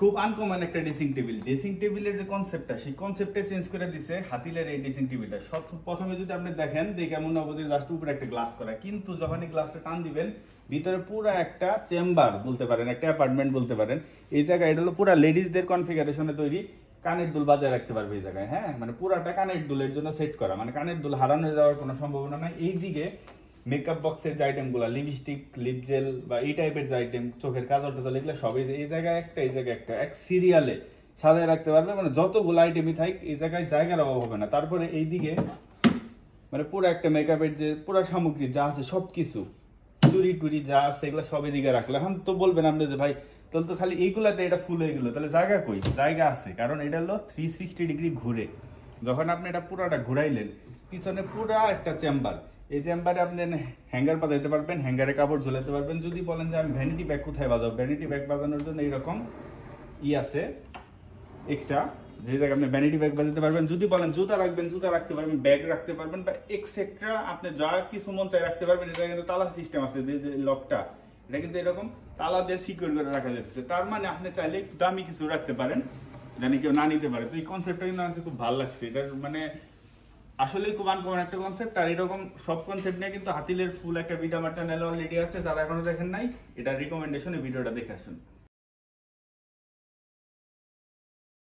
খুব আনকমন একটা dressing table. Dressing টেবিলের যে কনসেপ্টটা, সেই কনসেপ্টে চেঞ্জ করে দিছে হাতিলের এই ড্রেসিং টেবিলটা। সব প্রথমে যদি আপনি দেখেন দেখে এমন হবো যে জাস্ট উপরে একটা গ্লাস করা, কিন্তু যখন এই গ্লাসটা টান দিবেন ভিতরে পুরো একটা চেম্বার বলতে পারেন, একটা অ্যাপার্টমেন্ট বলতে পারেন। এই জায়গায় এটা হলো পুরো লেডিসদের কনফিগারেশনে তৈরি। কানের দুল বাজায় রাখতে পারবে এই জায়গায়, হ্যাঁ, মানে পুরাটা কানের দুলের জন্য সেট করা, মানে কানের দুল হারানো যাওয়ার কোনো সম্ভাবনা নাই। এইদিকে মেকআপ বক্সের যে আইটেমগুলো, লিপস্টিক, লিপ জেল বা এই টাইপের যে আইটেম, চোখের কাজল টাজল, এগুলো সবই এই জায়গায় একটা, এই জায়গায় একটা, এক সিরিয়ালে সাজায় রাখতে পারবে। মানে যতগুলো আইটেমই থাক এই জায়গায় জায়গার অভাব হবে না। তারপরে এইদিকে মানে পুরো একটা মেকআপের যে পুরো সামগ্রী যা আছে সবকিছু, চুরি টুরি যা আছে এগুলো সব এদিকে রাখলো। এখন তো বলবেন আপনি যে ভাই তাহলে তো খালি এইগুলাতে এটা ফুল হয়ে গেলো, তাহলে জায়গা কই? জায়গা আছে, কারণ এটা হলো 360 ডিগ্রি ঘুরে। যখন আপনি এটা পুরোটা ঘুরাইলেন, পিছনে পুরো একটা চেম্বার। এই চেম্বারে আপনি হ্যাঙ্গার বাজাইতে পারবেন, হ্যাঙ্গারে কাপড় ঝুলাতে পারবেন। যদি বলেন যে আমি ভ্যানিটি ব্যাগ কোথায় বাজাবো, ভ্যানিটি ব্যাগ বাজানোর জন্য এইরকম আছে এক্সট্রা, যে জায়গায় আপনি ভ্যানিটি ব্যাগ বাজাতে পারবেন। যদি বলেন জুতা রাখবেন, জুতা রাখতে পারবেন, ব্যাগ রাখতে পারবেন, বা এক্সট্রা আপনি যা কিছু মন চাই রাখতে পারবেন। এটা কিন্তু তালা সিস্টেম আছে, যে লকটা এটা কিন্তু এরকম তালা দিয়ে সিকিউর করে রাখা যাচ্ছে। তার মানে আপনি চাইলে একটু দামি কিছু রাখতে পারেন, জানি কেউ না নিতে পারে। তো এই কনসেপ্টটা কিন্তু আমার খুব ভালো লাগছে। এটার মানে আসলে খুব আনকমন একটা কনসেপ্ট। আর এরকম সব কনসেপ্ট নিয়ে কিন্তু হাতিলের ফুল একটা ভিডিও আমার চ্যানেলে অলরেডি আছে, যারা এখনো দেখেন নাই এটা রিকমেন্ডেশনে ভিডিওটা দেখে আসুন।